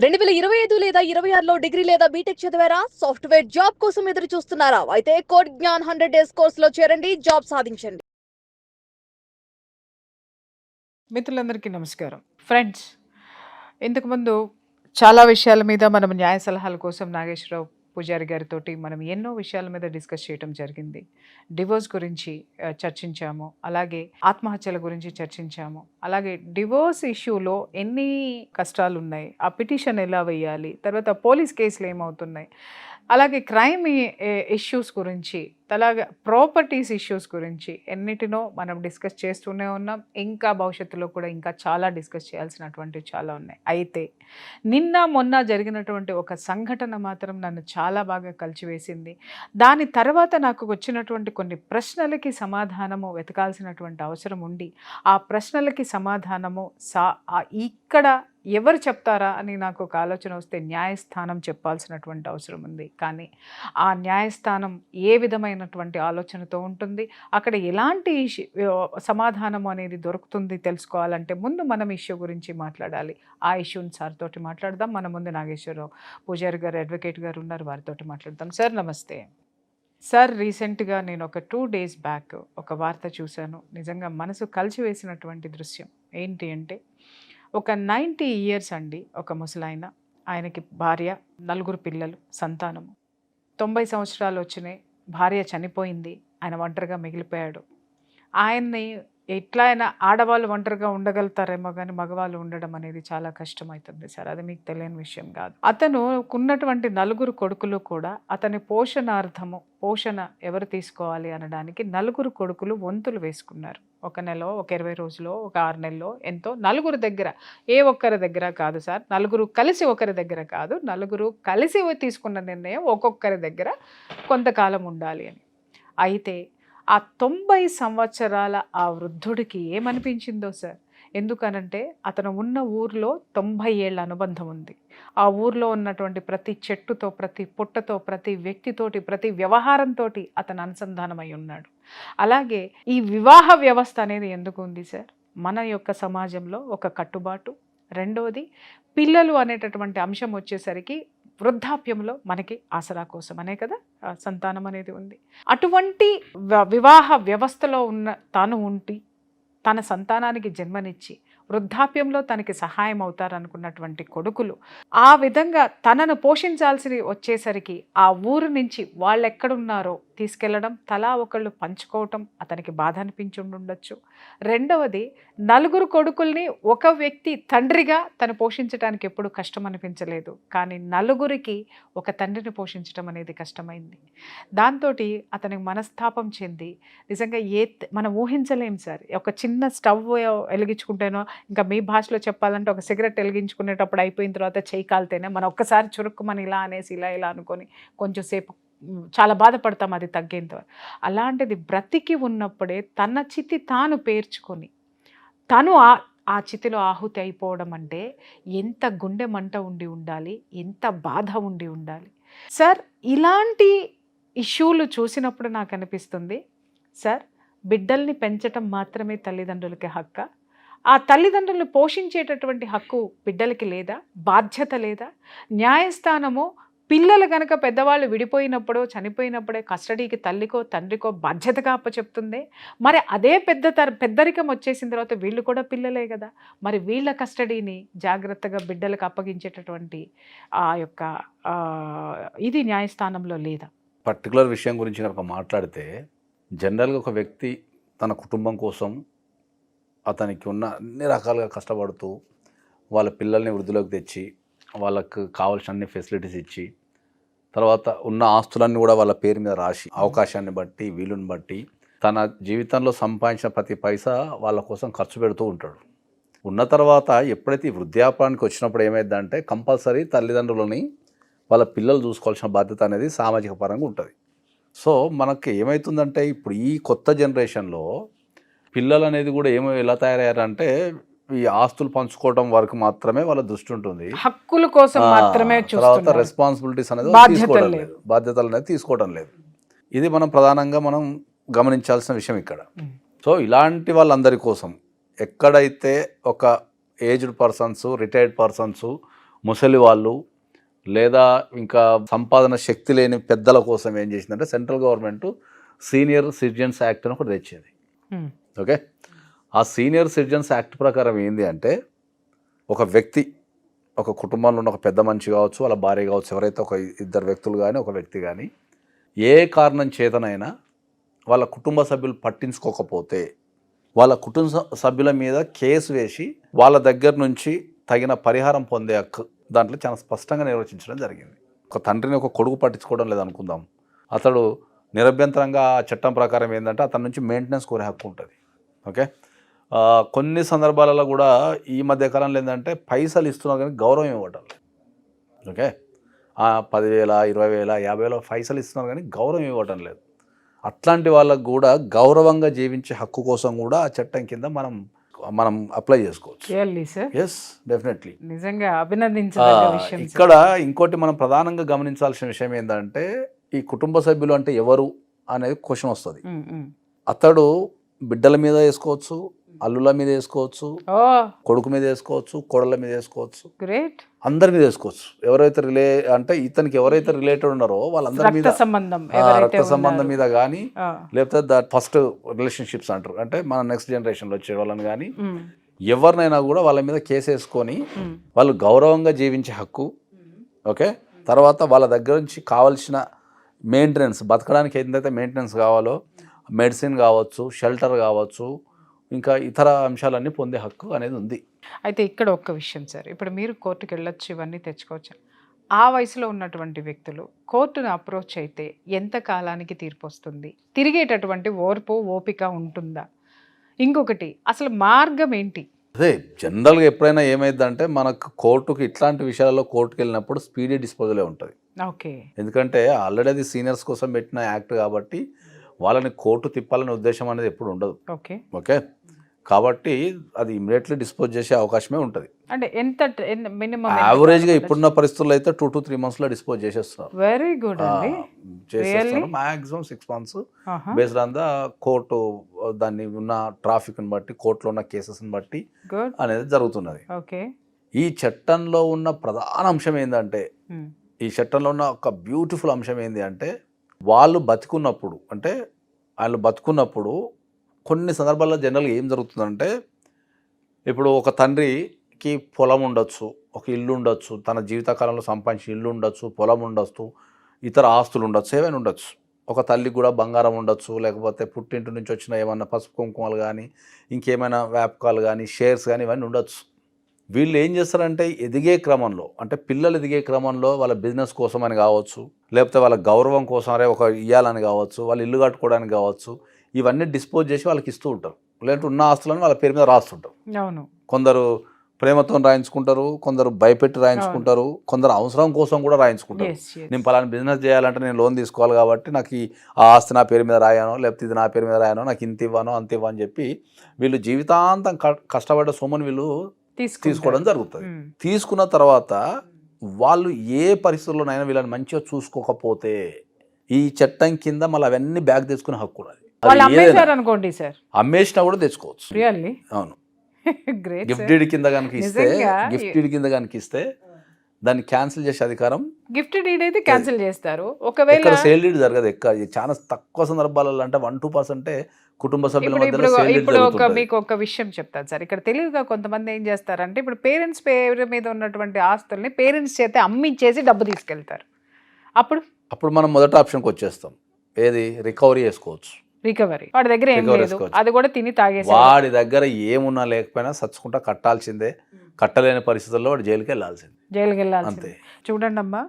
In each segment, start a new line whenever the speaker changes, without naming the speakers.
2025 లేదా 26లో డిగ్రీ లేదా బీటెక్ చదివారా? సాఫ్ట్‌వేర్ జాబ్ కోసం ఎదురు చూస్తున్నారా? అయితే కోడ్ జ్ఞాన్ 100 డేస్ కోర్సులో చేరండి, జాబ్ సాధించండి.
మిత్రులందరికీ నమస్కారం. ఫ్రెండ్స్, ఇంతకుముందు చాలా విషయాల మీద మనం న్యాయ సలహాల కోసం నాగేశ్వరరావు పూజారి గారితోటి మనం ఎన్నో విషయాల మీద డిస్కస్ చేయడం జరిగింది. డివోర్స్ గురించి చర్చించాము. అలాగే ఆత్మహత్యల గురించి చర్చించాము. అలాగే డివోర్స్ ఇష్యూలో ఎన్ని కష్టాలు ఉన్నాయి, ఆ పిటిషన్ ఎలా వేయాలి, తర్వాత పోలీస్ కేసులు ఏమవుతున్నాయి, అలాగే క్రైమ్ ఇష్యూస్ గురించి, అలాగే ప్రాపర్టీస్ ఇష్యూస్ గురించి ఎన్నిటినో మనం డిస్కస్ చేస్తూనే ఉన్నాం. ఇంకా భవిష్యత్తులో కూడా ఇంకా చాలా డిస్కస్ చేయాల్సినటువంటి చాలా ఉన్నాయి. అయితే నిన్న మొన్న జరిగినటువంటి ఒక సంఘటన మాత్రం నన్ను చాలా బాగా కలిచివేసింది. దాని తర్వాత నాకు వచ్చినటువంటి కొన్ని ప్రశ్నలకి సమాధానము వెతకాల్సినటువంటి అవసరం ఉండి, ఆ ప్రశ్నలకి సమాధానము ఇక్కడ ఎవరు చెప్తారా అని నాకు ఒక ఆలోచన వస్తే న్యాయస్థానం చెప్పాల్సినటువంటి అవసరం ఉంది. కానీ ఆ న్యాయస్థానం ఏ విధమైనటువంటి ఆలోచనతో ఉంటుంది, అక్కడ ఎలాంటి సమాధానం అనేది దొరుకుతుంది తెలుసుకోవాలంటే ముందు మనం ఇష్యూ గురించి మాట్లాడాలి. ఆ ఇష్యూని సార్ తోటి మాట్లాడదాం. మన ముందు నాగేశ్వరరావు పూజారి గారు, అడ్వకేట్ గారు ఉన్నారు, వారితోటి మాట్లాడదాం. సార్ నమస్తే. సార్, రీసెంట్గా నేను ఒక 2 days బ్యాక్ ఒక వార్త చూశాను. నిజంగా మనసు కలిచివేసినటువంటి దృశ్యం ఏంటి అంటే, ఒక 90 years అండి, ఒక ముసలాయన, ఆయనకి భార్య, 4 పిల్లలు, సంతానము. 90 సంవత్సరాలు వచ్చినాయి, భార్య చనిపోయింది, ఆయన ఒంటరిగా మిగిలిపోయాడు. ఆయన్ని ఎట్లా అయినా ఆడవాళ్ళు ఒంటరిగా ఉండగలుగుతారేమో కానీ మగవాళ్ళు ఉండడం అనేది చాలా కష్టమవుతుంది సార్. అది మీకు తెలియని విషయం కాదు. అతను ఉన్నటువంటి 4 కొడుకులు కూడా అతని పోషణార్థము, పోషణ ఎవరు తీసుకోవాలి అనడానికి 4 కొడుకులు వంతులు వేసుకున్నారు. ఒక నెల, ఒక 20 రోజులు, ఒక 6 నెలలో, ఎంతో 4 దగ్గర, ఏ ఒక్కరి దగ్గర కాదు సార్, 4 కలిసి ఒకరి దగ్గర కాదు, 4 కలిసి తీసుకున్న నిర్ణయం ఒక్కొక్కరి దగ్గర కొంతకాలం ఉండాలి అని. అయితే ఆ 90 సంవత్సరాల ఆ వృద్ధుడికి ఏమనిపించిందో సార్. ఎందుకనంటే అతను ఉన్న ఊర్లో 90 ఏళ్ళ అనుబంధం ఉంది. ఆ ఊర్లో ఉన్నటువంటి ప్రతి చెట్టుతో, ప్రతి పుట్టతో, ప్రతి వ్యక్తితోటి, ప్రతి వ్యవహారంతో అతను అనుసంధానమై ఉన్నాడు. అలాగే ఈ వివాహ వ్యవస్థ అనేది ఎందుకు ఉంది సార్? మన యొక్క సమాజంలో ఒక కట్టుబాటు. రెండవది, పిల్లలు అనేటటువంటి అంశం వచ్చేసరికి వృద్ధాప్యంలో మనకి ఆసరా కోసం అనే కదా సంతానం అనేది ఉంది. అటువంటి వివాహ వ్యవస్థలో ఉన్న తాను ఉండి తన సంతానానికి జన్మనిచ్చి వృద్ధాప్యంలో తనకి సహాయం అవుతారనుకున్నటువంటి కొడుకులు ఆ విధంగా తనను పోషించాల్సి వచ్చేసరికి ఆ ఊరు నుంచి వాళ్ళు ఎక్కడున్నారో తీసుకెళ్లడం, తలా ఒకళ్ళు పంచుకోవటం అతనికి బాధ అనిపించి ఉండొచ్చు. రెండవది, 4 కొడుకుల్ని ఒక వ్యక్తి తండ్రిగా తను పోషించడానికి ఎప్పుడు కష్టం అనిపించలేదు. కానీ 4కి ఒక తండ్రిని పోషించడం అనేది కష్టమైంది. దాంతో అతనికి మనస్తాపం చెంది, నిజంగా మనం ఊహించలేం సార్. ఒక చిన్న స్టవ్ వెలిగించుకుంటేనో, ఇంకా మీ భాషలో చెప్పాలంటే ఒక సిగరెట్ వెలిగించుకునేటప్పుడు అయిపోయిన తర్వాత చేయి కాలితేనే మనం ఒక్కసారి చురుక్కుమని ఇలా అనేసి ఇలా అనుకొని కొంచెం సేపు చాలా బాధపడతాం అది తగ్గేంత. అలాంటిది బ్రతికి ఉన్నప్పుడే తన చితి తాను పేర్చుకొని తను ఆ చితిలో ఆహుతి అయిపోవడం అంటే ఎంత గుండె మంట ఉండి ఉండాలి, ఎంత బాధ ఉండి ఉండాలి సార్. ఇలాంటి ఇష్యూలు చూసినప్పుడు నాకు అనిపిస్తుంది సార్, బిడ్డల్ని పెంచటం మాత్రమే తల్లిదండ్రులకి హక్కా? ఆ తల్లిదండ్రులను పోషించేటటువంటి హక్కు బిడ్డలకి లేదా? బాధ్యత లేదా? న్యాయస్థానము పిల్లలు కనుక పెద్దవాళ్ళు విడిపోయినప్పుడో చనిపోయినప్పుడే కస్టడీకి తల్లికో తండ్రికో బాధ్యతగా అప్పచెప్తుంది. మరి అదే పెద్దరికం వచ్చేసిన తర్వాత వీళ్ళు కూడా పిల్లలే కదా, మరి వీళ్ళ కస్టడీని జాగ్రత్తగా బిడ్డలకు అప్పగించేటటువంటి ఆ యొక్క ఇది న్యాయస్థానంలో లేదా?
పర్టికులర్ విషయం గురించి కనుక మాట్లాడితే, జనరల్గా ఒక వ్యక్తి తన కుటుంబం కోసం అతనికి ఉన్న అన్ని రకాలుగా కష్టపడుతూ వాళ్ళ పిల్లల్ని వృద్ధిలోకి తెచ్చి వాళ్ళకు కావాల్సిన అన్ని ఫెసిలిటీస్ ఇచ్చి, తర్వాత ఉన్న ఆస్తులన్నీ కూడా వాళ్ళ పేరు మీద రాసి, అవకాశాన్ని బట్టి వీలుని బట్టి తన జీవితంలో సంపాదించిన ప్రతి పైసా వాళ్ళ కోసం ఖర్చు పెడుతూ ఉంటాడు. ఉన్న తర్వాత ఎప్పుడైతే వృద్ధాప్యానికి వచ్చినప్పుడు ఏమైందంటే కంపల్సరీ తల్లిదండ్రులని వాళ్ళ పిల్లలు చూసుకోవాల్సిన బాధ్యత అనేది సామాజిక పరంగా ఉంటుంది. సో మనకి ఏమవుతుందంటే ఇప్పుడు ఈ కొత్త జనరేషన్లో పిల్లలు అనేది కూడా ఎలా తయారయ్యారంటే ఈ ఆస్తులు పంచుకోవడం వరకు మాత్రమే వాళ్ళ దృష్టి ఉంటుంది,
హక్కుల కోసం మాత్రమే.
తర్వాత రెస్పాన్సిబిలిటీస్ అనేది తీసుకోవడం లేదు, బాధ్యతలు అనేది తీసుకోవడం లేదు. ఇది మనం ప్రధానంగా మనం గమనించాల్సిన విషయం ఇక్కడ. సో ఇలాంటి వాళ్ళందరి కోసం ఎక్కడైతే ఒక ఏజ్డ్ పర్సన్స్, రిటైర్డ్ పర్సన్స్ ముసలి వాళ్ళు లేదా ఇంకా సంపాదన శక్తి లేని పెద్దల కోసం ఏం చేసిందంటే central government senior citizens act అని ఒకటి తెచ్చింది. ఓకే, ఆ సీనియర్ సిటిజన్స్ యాక్ట్ ప్రకారం ఏంది అంటే ఒక వ్యక్తి, ఒక కుటుంబంలో ఉన్న ఒక పెద్ద మనిషి కావచ్చు, వాళ్ళ భార్య కావచ్చు, ఎవరైతే ఒక ఇద్దరు వ్యక్తులు కానీ ఒక వ్యక్తి కానీ ఏ కారణం చేతనైనా వాళ్ళ కుటుంబ సభ్యులు పట్టించుకోకపోతే వాళ్ళ కుటుంబ సభ్యుల మీద కేసు వేసి వాళ్ళ దగ్గర నుంచి తగిన పరిహారం పొందే హక్కు దాంట్లో చాలా స్పష్టంగా నిర్వచించడం జరిగింది. ఒక తండ్రిని ఒక కొడుకు పట్టించుకోవడం లేదనుకుందాం, అతడు నిరభ్యంతరంగా ఆ చట్టం ప్రకారం ఏంటంటే అతని నుంచి మెయింటెనెన్స్ కోరే హక్కు ఉంటుంది. ఓకే, కొన్ని సందర్భాలలో కూడా ఈ మధ్య కాలంలో ఏంటంటే పైసలు ఇస్తున్నారు కానీ గౌరవం ఇవ్వటం లేదు. ఓకే, 10,000, 20,000, 50,000 పైసలు ఇస్తున్నారు కానీ గౌరవం ఇవ్వటం లేదు. అట్లాంటి వాళ్ళకు కూడా గౌరవంగా జీవించే హక్కు కోసం కూడా ఆ చట్టం కింద మనం అప్లై చేసుకోవచ్చు. Yes, definitely.
నిజంగా అభినందించదగ్గ విషయం.
ఇక్కడ ఇంకోటి మనం ప్రధానంగా గమనించాల్సిన విషయం ఏంటంటే ఈ కుటుంబ సభ్యులు అంటే ఎవరు అనేది క్వశ్చన్ వస్తుంది. అతడు బిడ్డల మీద వేసుకోవచ్చు, అల్లుల మీద వేసుకోవచ్చు, కొడుకు మీద వేసుకోవచ్చు, కోడళ్ళ మీద వేసుకోవచ్చు,
గ్రేట్,
అందరి మీద వేసుకోవచ్చు. ఎవరైతే ఇతనికి ఎవరైతే రిలేటెడ్ ఉన్నారో వాళ్ళందరి మీద, రక్త సంబంధం మీద కానీ లేకపోతే ఫస్ట్ రిలేషన్షిప్స్ అంటారు, అంటే మన నెక్స్ట్ జనరేషన్ లో వచ్చే వాళ్ళని కానీ ఎవరినైనా కూడా వాళ్ళ మీద కేసు వేసుకొని వాళ్ళు గౌరవంగా జీవించే హక్కు. ఓకే, తర్వాత వాళ్ళ దగ్గర నుంచి కావాల్సిన మెయింటెనెన్స్, బతకడానికి ఏదైతే మెయింటెనెన్స్ కావాలో, మెడిసిన్ కావచ్చు, షెల్టర్ కావచ్చు, ఇంకా ఇతర అంశాలన్నీ పొందే హక్కు అనేది ఉంది.
అయితే ఇక్కడ ఒక్క విషయం సార్, ఇప్పుడు మీరు కోర్టుకు వెళ్ళొచ్చు, ఇవన్నీ తెచ్చుకోవచ్చు. ఆ వయసులో ఉన్నటువంటి వ్యక్తులు కోర్టును అప్రోచ్ అయితే ఎంత కాలానికి తీర్పు వస్తుంది? తిరిగేటటువంటి ఓపిక ఉంటుందా? ఇంకొకటి, అసలు మార్గం ఏంటి?
అదే జనరల్గా ఎప్పుడైనా ఏమైందంటే మనకు కోర్టుకి ఇట్లాంటి విషయాలలో కోర్టుకు వెళ్ళినప్పుడు స్పీడీ డిస్పోజలే ఉంటుంది.
ఓకే,
ఎందుకంటే ఆల్రెడీ అది సీనియర్స్ కోసం పెట్టిన యాక్ట్ కాబట్టి వాళ్ళని కోర్టు తిప్పాలనే ఉద్దేశం అనేది ఎప్పుడు ఉండదు. ఓకే, కాబట్టి అది ఇమ్మీడియట్లీ డిస్పోజ్ చేసే అవకాశమే ఉంటుంది.
అంటే ఎంత మినిమం
యావరేజ్గా ఇప్పుడున్న పరిస్థితుల్లో అయితే 2 to 3 months డిస్పోజ్ చేసేస్తున్నారు.
వెరీ గుడ్ అండి,
చేసేస్తున్నారు. Maximum 6 months based on the court దాన్ని ఉన్న ట్రాఫిక్ని బట్టి, కోర్టులో ఉన్న కేసెస్ని బట్టి అనేది జరుగుతున్నది.
ఓకే,
ఈ చట్టంలో ఉన్న ప్రధాన అంశం ఏంటంటే, ఈ చట్టంలో ఉన్న ఒక బ్యూటిఫుల్ అంశం ఏంటి అంటే వాళ్ళు బతుకున్నప్పుడు కొన్ని సందర్భాల్లో జనరల్గా ఏం జరుగుతుందంటే, ఇప్పుడు ఒక తండ్రికి పొలం ఉండొచ్చు, ఒక ఇల్లు ఉండొచ్చు, తన జీవితకాలంలో సంపాదించిన ఇల్లు ఉండొచ్చు, పొలం ఉండొచ్చు, ఇతర ఆస్తులు ఉండొచ్చు, ఏమైనా ఉండొచ్చు. ఒక తల్లికి కూడా బంగారం ఉండొచ్చు, లేకపోతే పుట్టింటి నుంచి వచ్చిన ఏమన్నా పసుపు కుంకుమలు కానీ, ఇంకేమైనా వ్యాపకాలు కానీ, షేర్స్ కానీ, ఇవన్నీ ఉండొచ్చు. వీళ్ళు ఏం చేస్తారంటే ఎదిగే క్రమంలో, అంటే పిల్లలు ఎదిగే క్రమంలో వాళ్ళ బిజినెస్ కోసం అని కావచ్చు, లేకపోతే వాళ్ళ గౌరవం కోసం ఒక ఇయ్యాలని కావచ్చు, వాళ్ళు ఇల్లు కట్టుకోవడానికి కావచ్చు, ఇవన్నీ డిస్పోజ్ చేసి వాళ్ళకి ఇస్తూ ఉంటారు. లేదంటే ఉన్న ఆస్తులను వాళ్ళ పేరు మీద రాస్తుంటారు.
అవును,
కొందరు ప్రేమతో రాయించుకుంటారు, కొందరు భయపెట్టి రాయించుకుంటారు, కొందరు అవసరం కోసం కూడా రాయించుకుంటారు. నేను పలానా బిజినెస్ చేయాలంటే నేను లోన్ తీసుకోవాలి కాబట్టి నాకు ఆ ఆస్తి నా పేరు మీద రాయానో, లేకపోతే ఇది నా పేరు మీద రాయానో, నాకు ఇంత ఇవ్వనో అంత ఇవ్వని చెప్పి వీళ్ళు జీవితాంతం కష్టపడ్డ సొమ్ముని వీళ్ళు తీసుకోవడం జరుగుతుంది. తీసుకున్న తర్వాత వాళ్ళు ఏ పరిస్థితుల్లోనైనా వీళ్ళని మంచిగా చూసుకోకపోతే ఈ చట్టం కింద మళ్ళీ అవన్నీ బ్యాగ్ తెచ్చుకునే హక్కు ఉన్నది. అమ్మేసినా కూడా తెచ్చుకోవచ్చు. అవును, గిఫ్ట్ డీడ్ కింద కనుక ఇస్తే దాన్ని క్యాన్సిల్ చేసే అధికారం,
గిఫ్ట్ డీడ్ అయితే క్యాన్సిల్ చేస్తారు. ఒకవేళ
సేల్ డీడ్ జరగదు. చాలా తక్కువ సందర్భాలలో, అంటే 1-2% కుటుంబ సభ్యుల మధ్య.
ఇప్పుడు మీకు ఒక విషయం చెప్తాను సార్, ఇక్కడ తెలివిగా కొంతమంది ఏం చేస్తారంటే, ఇప్పుడు పేరెంట్స్ పేరు మీద ఉన్నటువంటి ఆస్తుల్ని పేరెంట్స్ చేత అమ్మించేసి డబ్బు తీసుకెళ్తారు.
అప్పుడు మనం మొదటి ఆప్షన్కి వచ్చేస్తాం, ఏది రికవరీ చేసుకోవచ్చు.
రికవరీ వాడి దగ్గర ఏం లేదు, అది కూడా తిని తాగేసి,
వాడి దగ్గర ఏమున్నా లేకపోయినా సచ్చుకుంటా కట్టాల్సిందే. కట్టలేని పరిస్థితుల్లో వాడు జైలుకి వెళ్ళాల్సిందే.
అంతే. చూడండి అమ్మా,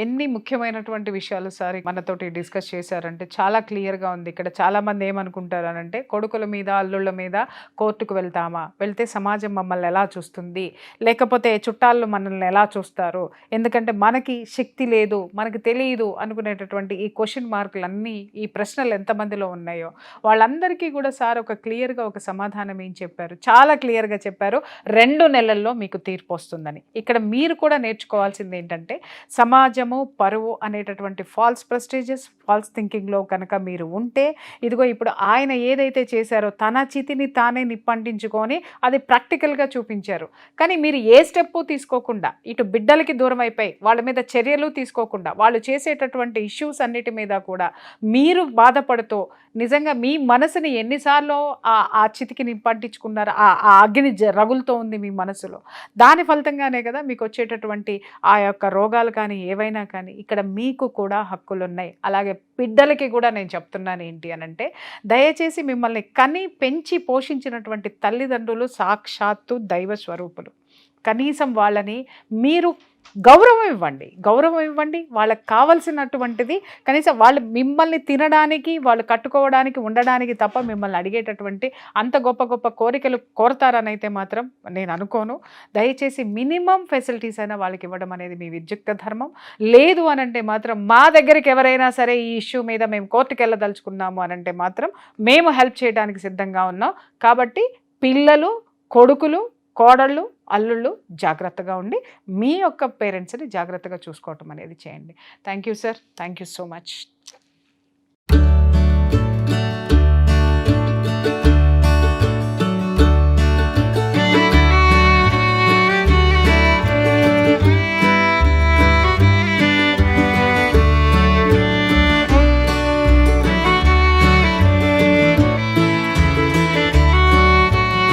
ఎన్ని ముఖ్యమైనటువంటి విషయాలు సార్ మనతోటి డిస్కస్ చేశారంటే చాలా క్లియర్గా ఉంది. ఇక్కడ చాలా మంది ఏమనుకుంటారు అంటే, కొడుకుల మీద అల్లుళ్ళ మీద కోర్టుకు వెళ్తే సమాజం మమ్మల్ని ఎలా చూస్తుంది, లేకపోతే చుట్టాలు మనల్ని ఎలా చూస్తారు, ఎందుకంటే మనకి శక్తి లేదు, మనకి తెలియదు అనుకునేటటువంటి ఈ క్వశ్చన్ మార్కులన్నీ, ఈ ప్రశ్నలు ఎంతమందిలో ఉన్నాయో వాళ్ళందరికీ కూడా సార్ ఒక క్లియర్గా ఒక సమాధానం ఏం చెప్పారు, చాలా క్లియర్గా చెప్పారు. 2 నెలల్లో మీకు తీర్పు వస్తుందని. ఇక్కడ మీరు మీరు కూడా నేర్చుకోవాల్సింది ఏంటంటే సమాజము పరువు అనేటటువంటి ఫాల్స్ ప్రెస్టీజెస్ ఫాల్స్ థింకింగ్లో కనుక మీరు ఉంటే ఇదిగో ఇప్పుడు ఆయన ఏదైతే చేశారో తన చితిని తానే నిప్పంటించుకొని అది ప్రాక్టికల్గా చూపించారు. కానీ మీరు ఏ స్టెప్పు తీసుకోకుండా ఇటు బిడ్డలకి దూరం అయిపోయి వాళ్ళ మీద చర్యలు తీసుకోకుండా వాళ్ళు చేసేటటువంటి ఇష్యూస్ అన్నిటి మీద కూడా మీరు బాధపడుతూ నిజంగా మీ మనసుని ఎన్నిసార్లు ఆ చితికి నిప్పంటించుకున్నారు, ఆ అగ్ని రగులుతో ఉంది మీ మనసులో. దాని ఫలితంగానే కదా మీకు వచ్చేటటువంటి ఆ యొక్క రోగాలు కానీ ఏవైనా కానీ. ఇక్కడ మీకు కూడా హక్కులు ఉన్నాయి. అలాగే బిడ్డలకి కూడా నేను చెప్తున్నాను ఏంటి అనంటే, దయచేసి మిమ్మల్ని కని పెంచి పోషించినటువంటి తల్లిదండ్రులు సాక్షాత్తు దైవ స్వరూపులు. కనీసం వాళ్ళని మీరు గౌరవం ఇవ్వండి. వాళ్ళకి కావలసినటువంటిది కనీసం వాళ్ళు మిమ్మల్ని తినడానికి, వాళ్ళు కట్టుకోవడానికి, ఉండడానికి తప్ప మిమ్మల్ని అడిగేటటువంటి అంత గొప్ప గొప్ప కోరికలు కోరతారని అయితే మాత్రం నేను అనుకోను. దయచేసి మినిమం ఫెసిలిటీస్ అయినా వాళ్ళకి ఇవ్వడం అనేది మీ విద్యుక్త ధర్మం. లేదు అనంటే మాత్రం మా దగ్గరికి ఎవరైనా సరే ఈ ఇష్యూ మీద మేము కోర్టుకు వెళ్ళదలుచుకున్నాము అనంటే మాత్రం మేము హెల్ప్ చేయడానికి సిద్ధంగా ఉన్నాం. కాబట్టి పిల్లలు, కొడుకులు, కోడళ్ళు, అల్లుళ్ళు జాగ్రత్తగా ఉండి మీ యొక్క పేరెంట్స్ని జాగ్రత్తగా చూసుకోవటం అనేది చేయండి. Thank you sir, thank you so much.